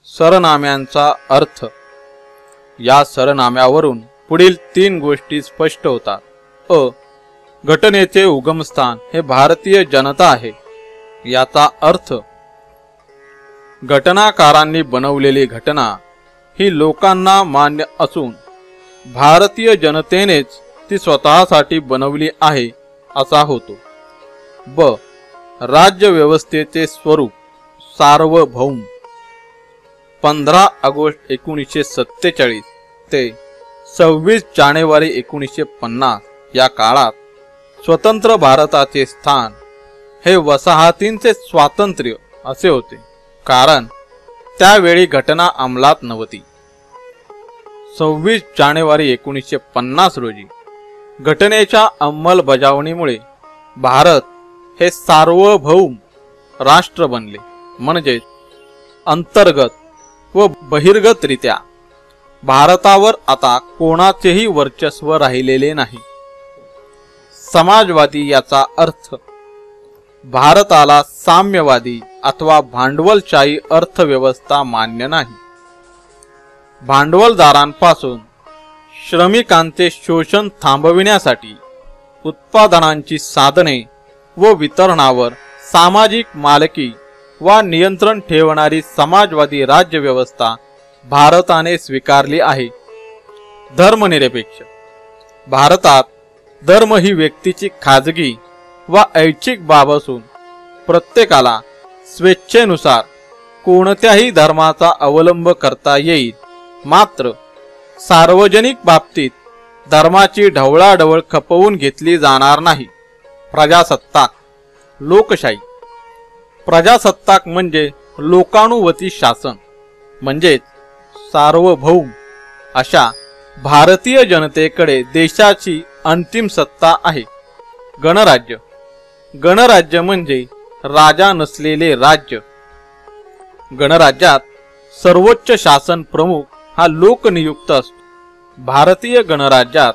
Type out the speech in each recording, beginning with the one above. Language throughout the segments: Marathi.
सरनाम्यांचा अर्थ। या सरनाम्यावरून पुढील 3 गोष्टी स्पष्ट होतात। घटनेचे उगमस्थान हे भारतीय जनता आहे, याचा अर्थ घटनाकारांनी बनवलेली घटना ही लोकांना मान्य असून भारतीय जनतेनेच ती स्वतःसाठी बनवली आहे असा होतो। राज्य व्यवस्थेचे स्वरूप सार्वभौम। 15 ऑगस्ट 1947 ते 26 जानेवारी 1950 या काळात स्वतंत्र भारताचे स्थान हे वसाहतींचे स्वातंत्र्य असे होते, कारण त्यावेळी घटना अंमलात नव्हती। 26 जानेवारी 1950 रोजी घटनेच्या अंमलबजावणीमुळे भारत हे सार्वभौम राष्ट्र बनले, म्हणजे अंतर्गत व बहिर्गतरित्या भारतावर आता कोणाचेही वर्चस्व राहिलेले नाही। समाजवादी याचा अर्थ भारताला साम्यवादी अथवा भांडवलशाही अर्थव्यवस्था मान्य नाही। भांडवलदारांपासून श्रमिकांचे शोषण थांबविण्यासाठी उत्पादनांची साधने व वितरणावर सामाजिक मालकी वा नियंत्रण ठेवणारी समाजवादी राज्यव्यवस्था भारताने स्वीकारली आहे। धर्मनिरपेक्ष भारतात धर्म ही व्यक्तीची खाजगी व ऐच्छिक बाब असून प्रत्येकाला स्वेच्छेनुसार कोणत्याही धर्माचा अवलंब करता येईल, मात्र सार्वजनिक बाबतीत धर्माची ढवळाढवळ खपवून घेतली जाणार नाही। प्रजासत्ताक लोकशाही प्रजासत्ताक म्हणजे लोकानुवती शासन, म्हणजेच सार्वभौम अशा भारतीय जनतेकडे देशाची अंतिम सत्ता आहे। गणराज्य गणराज्य म्हणजे राजा नसलेले राज्य। गणराज्यात सर्वोच्च शासन प्रमुख हा लोकनियुक्त असतो। भारतीय गणराज्यात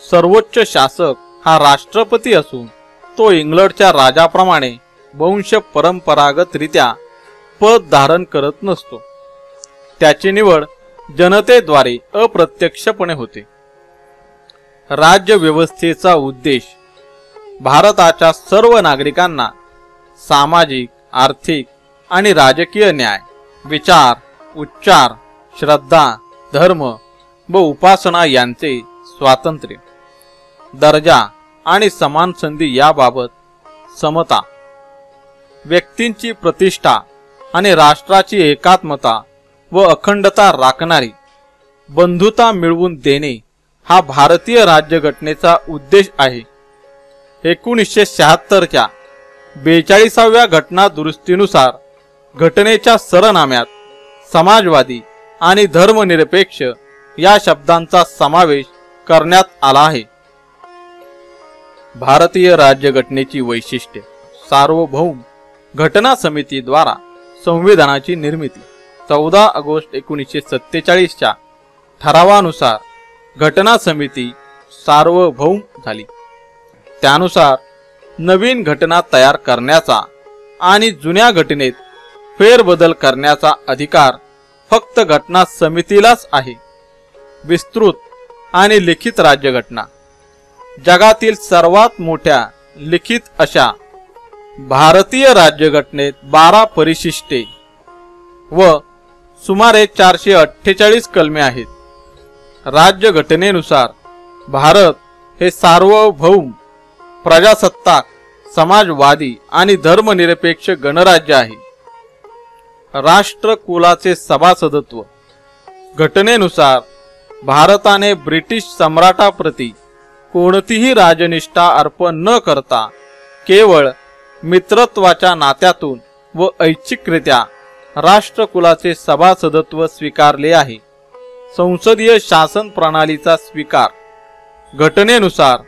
सर्वोच्च शासक हा राष्ट्रपती असून तो इंग्लंडच्या राजाप्रमाणे वंश परंपरागतरित्या पद धारण करत नसतो। त्याची निवड जनतेद्वारे अप्रत्यक्षपणे होते। राज्य व्यवस्थेचा उद्देश भारताच्या सर्व नागरिकांना सामाजिक, आर्थिक आणि राजकीय न्याय, विचार, उच्चार, श्रद्धा, धर्म व उपासना यांचे स्वातंत्र्य, दर्जा आणि समान संधी याबाबत समता, व्यक्तींची प्रतिष्ठा आणि राष्ट्राची एकात्मता व अखंडता राखणारी बंधुता मिळवून देणे हा भारतीय राज्यघटनेचा उद्देश आहे। 1976 च्या 42व्या घटना दुरुस्तीनुसार घटनेच्या सरनाम्यात समाजवादी आणि धर्मनिरपेक्ष या शब्दांचा समावेश करण्यात आला आहे। भारतीय राज्यघटनेची वैशिष्ट्ये सार्वभौम घटना समितीद्वारा संविधानाची निर्मिती 14 ऑगस्ट 1947 च्या ठरावानुसार घटना समिती सार्वभौम झाली। त्यानुसार नवीन घटना तयार करण्याचा आणि जुन्या घटनेत फेरबदल करण्याचा अधिकार फक्त घटना समितीलाच आहे। विस्तृत आणि लिखित राज्यघटना जगातील सर्वात मोठ्या लिखित अशा भारतीय राज्यघटनेत 12 परिशिष्टे व सुमारे 448 कलमे आहेत। राज्यघटनेनुसार भारत हे सार्वभौम प्रजासत्ताक, समाजवादी आणि धर्मनिरपेक्ष गणराज्य आहे। राष्ट्रकुलाचे सभासदत्व घटनेनुसार भारताने ब्रिटिश सम्राटाप्रती कोणतीही राजनिष्ठा अर्पण न करता केवळ मित्रत्वाच्या नात्यातून व ऐच्छिकरित्या राष्ट्रकुलाचे सभासदत्व स्वीकारले आहे। संसदीय शासन प्रणालीचा स्वीकार घटनेनुसार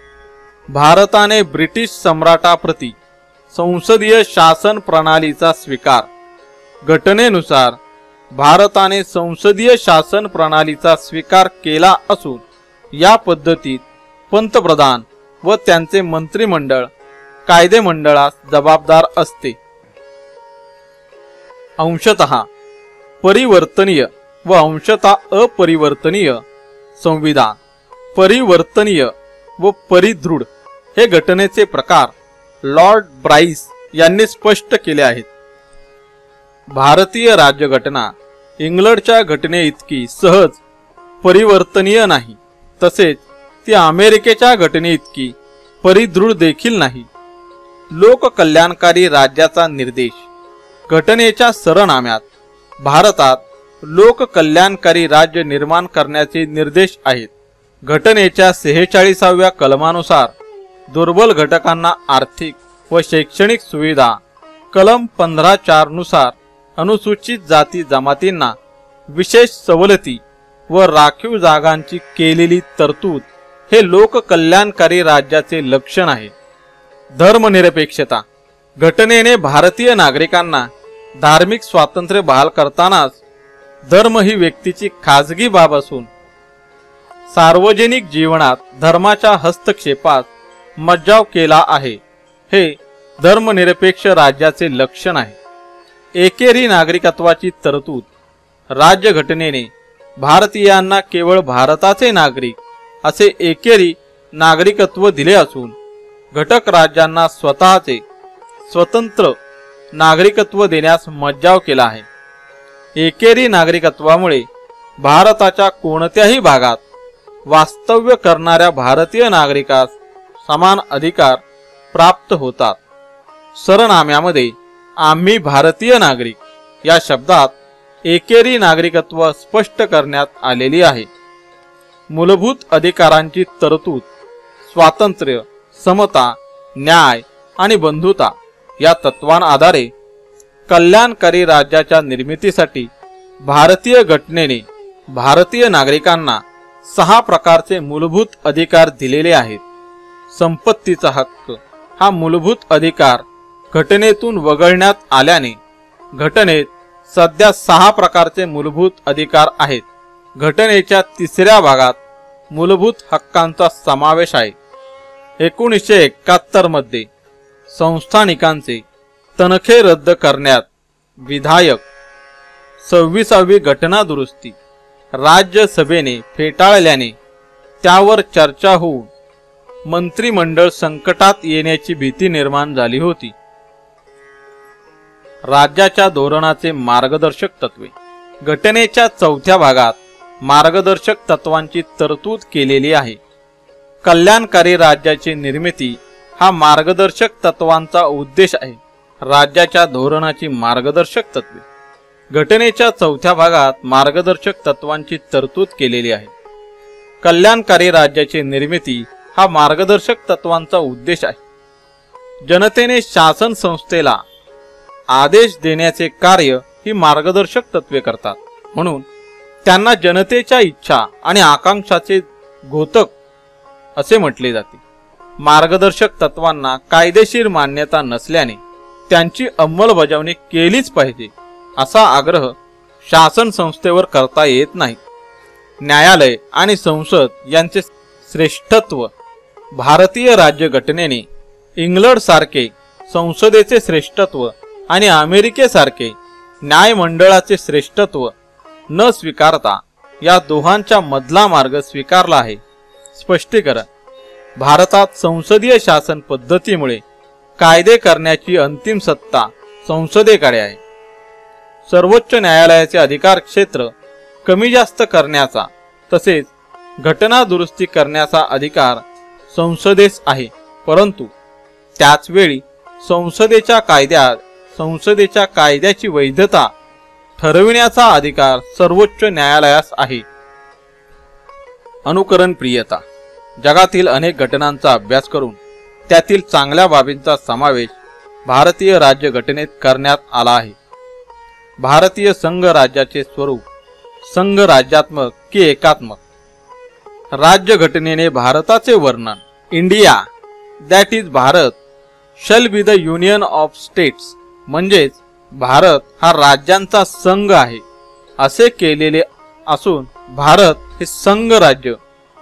भारताने ब्रिटिश सम्राटाप्रती संसदीय शासन प्रणालीचा स्वीकार घटनेनुसार भारताने संसदीय शासन प्रणालीचा स्वीकार केला असून या पद्धतीत पंतप्रधान व त्यांचे मंत्रिमंडळ कायदेमंडळास जबाबदार असते। अंशतः परिवर्तनीय व अंशतः अपरिवर्तनीय संविधान, परिवर्तनीय व परिदृढ हे घटनेचे प्रकार लॉर्ड ब्राइस यांनी स्पष्ट केले आहेत. भारतीय राज्यघटना इंग्लंडच्या घटने इतकी सहज परिवर्तनीय नाही, तसेच ती अमेरिकेच्या घटने इतकी परिदृढ देखील नाही. लोककल्याणकारी राज्याचा निर्देश घटनेच्या सरनाम्यात भारतात लोककल्याणकारी राज्य निर्माण करण्याचे निर्देश आहेत. घटनेच्या 46व्या कलमानुसार दुर्बल घटकांना आर्थिक व शैक्षणिक सुविधा, कलम 15(4) नुसार अनुसूचित जाती जमातींना विशेष सवलती व राखीव जागांची केलेली तरतूद हे लोककल्याणकारी राज्याचे लक्षण आहे. धर्मनिरपेक्षता घटनेने भारतीय नागरिकांना धार्मिक स्वातंत्र्य बहाल करतानाच धर्म ही व्यक्तीची खाजगी बाब असून सार्वजनिक जीवनात धर्माच्या हस्तक्षेपात मज्जाव केला आहे, हे धर्मनिरपेक्ष राज्याचे लक्षण आहे. एकेरी नागरिकत्वाची तरतूद राज्यघटनेने भारतीयांना केवळ भारताचे नागरिक असे एकेरी नागरिकत्व दिले असून घटक राज्यांना स्वतःचे स्वतंत्र नागरिकत्व देण्यास मज्जाव केला आहे. एकेरी नागरिकत्वामुळे भारताच्या कोणत्याही भागात वास्तव्य करणाऱ्या भारतीय नागरिकास समान अधिकार प्राप्त होतात. सरनाम्यामध्ये आम्ही भारतीय नागरिक या शब्दात एकेरी नागरिकत्व स्पष्ट करण्यात आलेली आहे. मूलभूत अधिकारांची तरतूद स्वातंत्र्य, समता, न्याय आणि बंधुता या तत्वांआधारे कल्याणकारी राज्याच्या निर्मितीसाठी भारतीय घटनेने भारतीय नागरिकांना 6 प्रकारचे मूलभूत अधिकार दिलेले आहेत. संपत्तीचा हक्क हा मूलभूत अधिकार घटनेतून वगळण्यात आल्याने घटनेत सध्या 6 प्रकारचे मूलभूत अधिकार आहेत. घटनेच्या 3ऱ्या भागात मूलभूत हक्कांचा समावेश आहे. 1971 मध्ये संस्थानिकांचे तनखे रद्द करण्यात विधायक 26वी घटना दुरुस्ती राज्यसभेने फेटाळल्याने त्यावर चर्चा होऊन मंत्रिमंडळ संकटात येण्याची भीती निर्माण झाली होती. राज्याच्या धोरणाचे मार्गदर्शक तत्वे घटनेच्या 4थ्या भागात मार्गदर्शक तत्वांची तरतूद केलेली आहे. कल्याणकारी राज्याची निर्मिती हा मार्गदर्शक तत्वांचा उद्देश आहे. राज्याच्या धोरणाची मार्गदर्शक तत्वे घटनेच्या 4थ्या भागात मार्गदर्शक तत्वांची तरतूद केलेली आहे. कल्याणकारी राज्याची निर्मिती हा मार्गदर्शक तत्वांचा उद्देश आहे. जनतेने शासन संस्थेला आदेश देण्याचे कार्य ही मार्गदर्शक तत्वे करतात, म्हणून त्यांना जनतेच्या इच्छा आणि आकांक्षाचे घोतक असे म्हटले जाते. मार्गदर्शक तत्वांना कायदेशीर मान्यता नसल्याने त्यांची अंमलबजावणी केलीच पाहिजे असा आग्रह शासन संस्थेवर करता येत नाही. न्यायालय आणि संसद यांचे श्रेष्ठत्व भारतीय राज्यघटनेने इंग्लंड सारखे संसदेचे श्रेष्ठत्व आणि अमेरिकेसारखे न्यायमंडळाचे श्रेष्ठत्व न स्वीकारता या दोहांच्या मधला मार्ग स्वीकारला आहे. स्पष्टीकरण भारतात संसदीय शासन पद्धतीमुळे कायदे करण्याची अंतिम सत्ता संसदेकडे आहे. सर्वोच्च न्यायालयाचे अधिकार क्षेत्र कमी जास्त करण्याचा तसेच घटना दुरुस्ती करण्याचा अधिकार संसदेस आहे, परंतु त्याच वेळी संसदेच्या कायद्याची वैधता ठरविण्याचा अधिकार सर्वोच्च न्यायालयास आहे. अनुकरण प्रियता जगातील अनेक घटनांचा अभ्यास करून त्यातील चांगल्या बाबींचा समावेश भारतीय राज्यघटनेत करण्यात आला आहे. भारतीय संघ राज्याचे स्वरूप संघ राज्यात्मक की एकात्मक. राज्यघटनेने भारताचे वर्णन India that is Bharat shall be the union of states म्हणजेच भारत हा राज्यांचा संघ आहे असे केलेले असून भारत हे संघ राज्य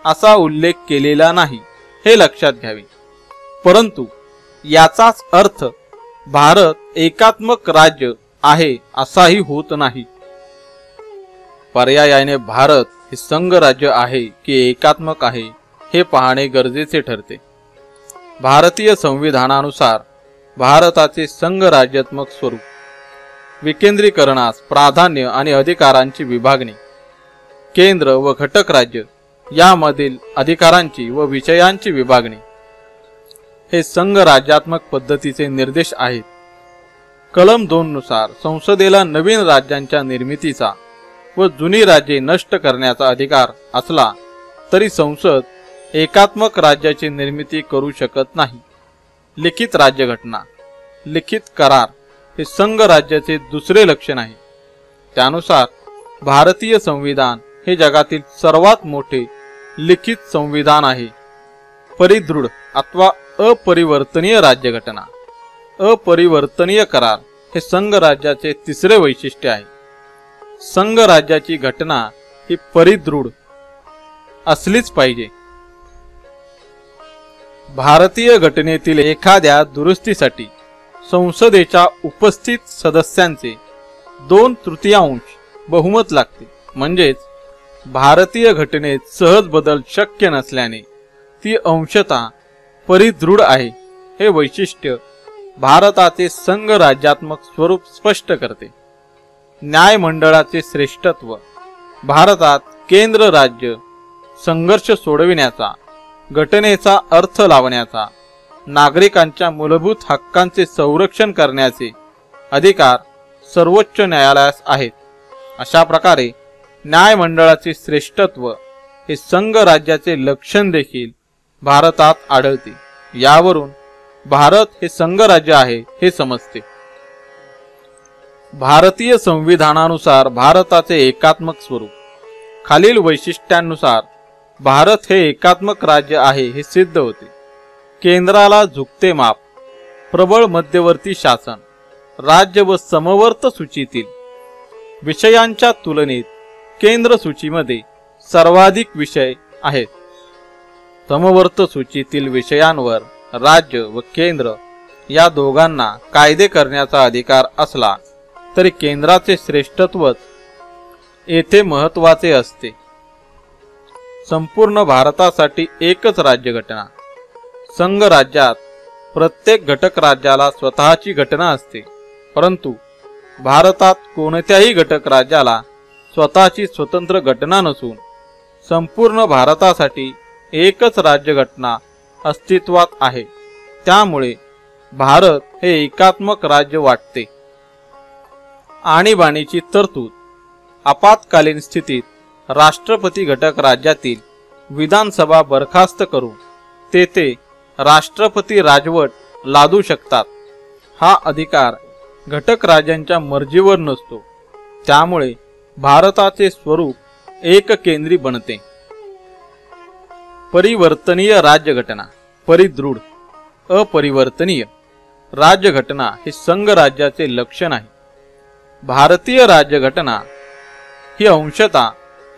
असा उल्लेख केलेला नाही हे लक्षात घ्यावे. परंतु याचाच अर्थ भारत एकात्मक राज्य आहे असाही होत नाही. पर्यायाने भारत हे संघ राज्य आहे की एकात्मक आहे हे पाहणे गरजेचे ठरते। भारतीय संविधानानुसार भारताचे संघ राज्यात्मक स्वरूप, विकेंद्रीकरणास प्राधान्य आणि अधिकारांची विभागणी, केंद्र व घटक राज्य यामधील अधिकारांची व विषयांची विभागणी हे संघ राज्यात्मक पद्धतीचे निर्देश आहेत। कलम 2 नुसार संसदेला नवीन राज्यांच्या निर्मितीचा व जुनी राज्ये नष्ट करण्याचा अधिकार असला तरी संसद एकात्मक राज्याची निर्मिती करू शकत नाही। लिखित राज्यघटना, लिखित करार हे संघ राज्याचे दुसरे लक्षण आहे। त्यानुसार भारतीय संविधान हे जगातील सर्वात मोठे लिखित संविधान आहे। परिदृढ अथवा अपरिवर्तनीय राज्यघटना, अपरिवर्तनीय करार हे संघ राज्याचे तिसरे वैशिष्ट्य आहे। संघ राज्याची घटना ही परिदृढ असलीच पाहिजे। भारतीय घटनेतील एखाद्या दुरुस्तीसाठी संसदेच्या उपस्थित सदस्यांचे 2/3 बहुमत लागते। म्हणजेच भारतीय घटनेत सहज बदल शक्य नसल्याने ती अंशतः परिदृढ आहे। हे वैशिष्ट्य भारताचे संघ राज्यात्मक स्वरूप स्पष्ट करते। न्यायमंडळाचे श्रेष्ठत्व, भारतात केंद्र राज्य संघर्ष सोडविण्याचा, घटनेचा अर्थ लावण्याचा, नागरिकांच्या मूलभूत हक्कांचे संरक्षण करण्याचे अधिकार सर्वोच्च न्यायालयास आहेत। अशा प्रकारे न्यायमंडळाचे श्रेष्ठत्व हे संघ राज्याचे लक्षण देखील भारतात आढळते। यावरून भारत हे संघ राज्य आहे हे समजते। भारतीय संविधानानुसार भारताचे एकात्मक स्वरूप, खालील वैशिष्ट्यांनुसार भारत हे एकात्मक राज्य आहे हे सिद्ध होते। केंद्राला झुकते माप, प्रबळ मध्यवर्ती शासन, राज्य व समवर्त सूचीतील विषयांच्या तुलनेत केंद्र सूचीमध्ये सर्वाधिक विषय आहेत। समवर्त सूचीतील विषयांवर राज्य व केंद्र या दोघांना कायदे करण्याचा अधिकार असला तरी केंद्राचे श्रेष्ठत्वच येथे महत्त्वाचे असते। संपूर्ण भारतासाठी एकच राज्यघटना, संघ राज्यात प्रत्येक घटक राज्याला स्वतःची घटना असते, परंतु भारतात कोणत्याही घटक राज्याला स्वतःची स्वतंत्र घटना नसून संपूर्ण भारतासाठी एकच राज्यघटना अस्तित्वात आहे। त्यामुळे भारत हे एकात्मक राज्य वाटते। आणीबाणीची तरतूद, आपत्कालीन स्थितीत राष्ट्रपती घटक राज्यातील विधानसभा बरखास्त करून तेथे राष्ट्रपती राजवट लादू शकतात। हा अधिकार घटक राज्यांच्या मर्जीवर नसतो। त्यामुळे भारताचे स्वरूप एककेंद्री बनते। परिवर्तनीय राज्यघटना, परिदृढ अपरिवर्तनीय राज्यघटना हे संघ राज्याचे लक्षण आहे। भारतीय राज्यघटना ही अंशतः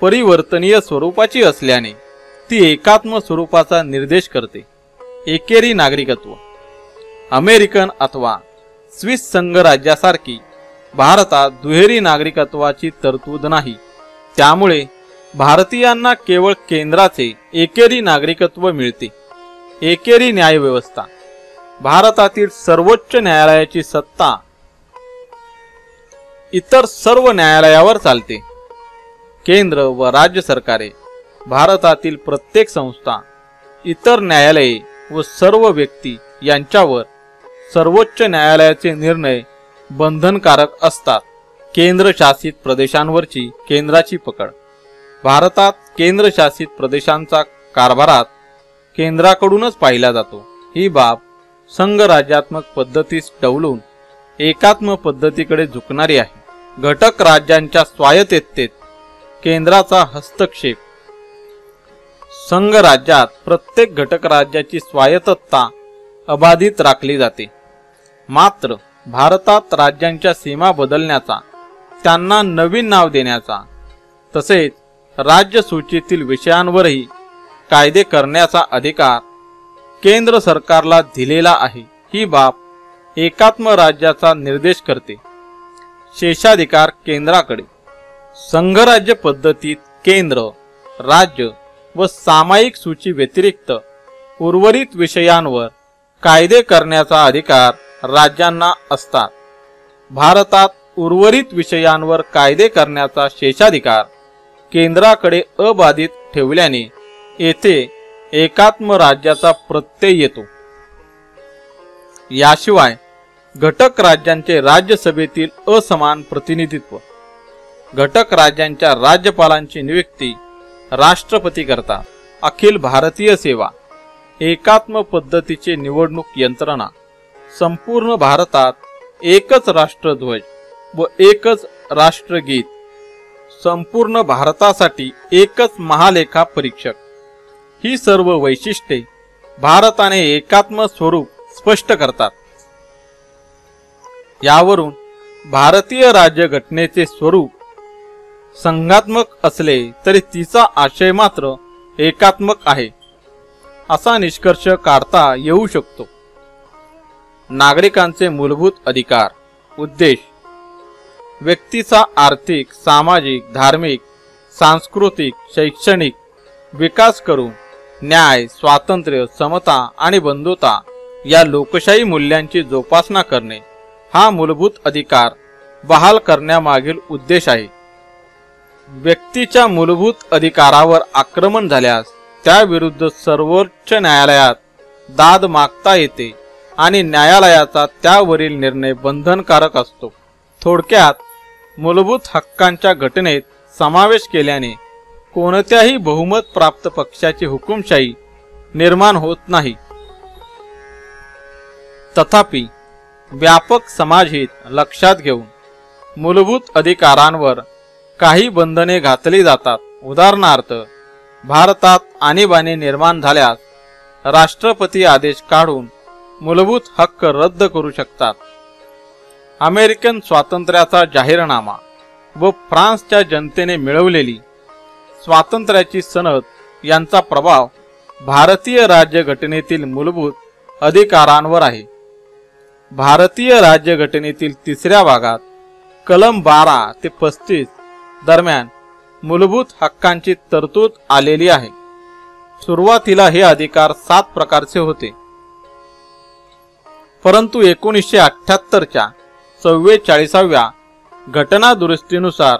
परिवर्तनीय स्वरूपाची असल्याने ती एकात्म स्वरूपाचा निर्देश करते। एकेरी नागरिकत्व, अमेरिकन अथवा स्विस संघ राज्यासारखी भारतात दुहेरी नागरिकत्वाची तरतूद नाही। त्यामुळे भारतीयांना केवळ केंद्राचे एकेरी नागरिकत्व मिळते। एकेरी न्यायव्यवस्था, भारतातील सर्वोच्च न्यायालयाची सत्ता इतर सर्व न्यायालयावर चालते। केंद्र व राज्य सरकारे, भारतातील प्रत्येक संस्था, इतर न्यायालये व सर्व व्यक्ती यांच्यावर सर्वोच्च न्यायालयाचे निर्णय बंधनकारक असतात। केंद्रशासित प्रदेशांवरची केंद्राची पकड, भारतात केंद्रशासित प्रदेशांचा कारभारात केंद्राकडूनच पाहिला जातो। ही बाब संघ राज्यात्मक पद्धतीस टवलून एकात्म पद्धतीकडे झुकणारी आहे। घटक राज्यांच्या स्वायत्ततेत केंद्राचा हस्तक्षेप, संघ राज्यात प्रत्येक घटक राज्याची स्वायत्तता अबाधित राखली जाते। मात्र भारतात राज्यांच्या सीमा बदलण्याचा, त्यांना नवीन नाव देण्याचा तसेच राज्य सूचीतील विषयांवरही कायदे करण्याचा अधिकार केंद्र सरकारला दिलेला आहे। ही बाब एकात्म राज्याचा निर्देश करते। शेषाधिकार केंद्राकडे, संघराज्य पद्धतीत केंद्र, राज्य व सामायिक सूची व्यतिरिक्त उर्वरित विषयांवर कायदे करण्याचा अधिकार राज्यांना असतात. भारतात उर्वरित विषयांवर कायदे करण्याचा शेषाधिकार केंद्राकडे अबाधित ठेवल्याने येथे एकात्म राज्याचा प्रत्यय येतो. याशिवाय घटक राज्यांचे राज्यसभेतील असमान प्रतिनिधित्व, घटक राज्यांच्या राज्यपालांची नियुक्ती राष्ट्रपती करतात. अखिल भारतीय सेवा, एकात्म पद्धतीचे निवडणूक यंत्रणा, संपूर्ण भारतात एकच राष्ट्रध्वज व एकच राष्ट्रगीत, संपूर्ण भारतासाठी एकच महालेखा परीक्षक, ही सर्व वैशिष्ट्ये भारताने एकात्म स्वरूप स्पष्ट करतात. यावरून भारतीय राज्यघटनेचे स्वरूप संघात्मक असले तरी तिचा आशय मात्र एकात्मक आहे असा निष्कर्ष काढता येऊ शकतो. नागरिकांचे मूलभूत अधिकार. उद्देश: व्यक्तीचा आर्थिक, सामाजिक, धार्मिक, सांस्कृतिक, शैक्षणिक विकास करून न्याय, स्वातंत्र्य, समता आणि बंधुता या लोकशाही मूल्यांची जोपासना करणे हा मूलभूत अधिकार बहाल करण्यामागील उद्देश आहे. व्यक्तीच्या मूलभूत अधिकारावर आक्रमण झाल्यास त्याविरुद्ध सर्वोच्च न्यायालयात दाद मागता येते आणि न्यायालयाचा त्यावरील निर्णय बंधनकारक असतो. थोडक्यात मूलभूत हक्कांच्या घटनेत समावेश केल्याने कोणत्याही बहुमत प्राप्त पक्षाची हुकुमशाही निर्माण होत नाही. तथापि व्यापक समाजहित लक्षात घेऊन मूलभूत अधिकारांवर काही बंधने घातली जातात. उदाहरणार्थ, भारतात आणीबाणी निर्माण झाल्यास राष्ट्रपती आदेश काढून मूलभूत हक्क रद्द करू शकतात. अमेरिकन स्वातंत्र्याचा जाहीरनामा व फ्रान्सच्या जनतेने मिळवलेली स्वातंत्र्याची सनद यांचा प्रभाव भारतीय राज्यघटनेतील मूलभूत अधिकारांवर आहे. भारतीय राज्यघटनेतील 3ऱ्या भागात कलम 12 ते 35 दरम्यान मूलभूत हक्कांची तरतूद आलेली आहे. सुरुवातीला हे अधिकार 7 प्रकारचे होते, परंतु 1978च्या 44व्या घटना दुरुस्तीनुसार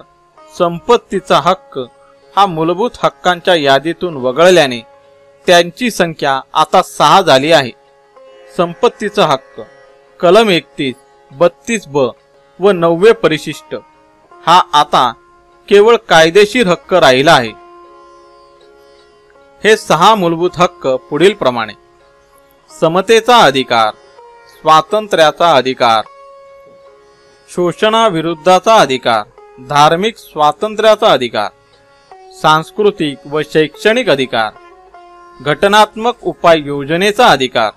संपत्तीचा हक्क हा मूलभूत हक्कांच्या यादीतून वगळल्याने त्यांची संख्या आता 6 झाली आहे. संपत्तीचा हक्क कलम 31, 32ब व 9वे परिशिष्ट हा आता केवळ कायदेशीर हक्क राहिला आहे. हे 6 मूलभूत हक्क पुढील प्रमाणे: समतेचा अधिकार, स्वातंत्र्याचा अधिकार, शोषणाविरुद्धचा अधिकार, धार्मिक स्वातंत्र्याचा अधिकार, सांस्कृतिक व शैक्षणिक अधिकार, घटनात्मक उपाय योजनेचा अधिकार,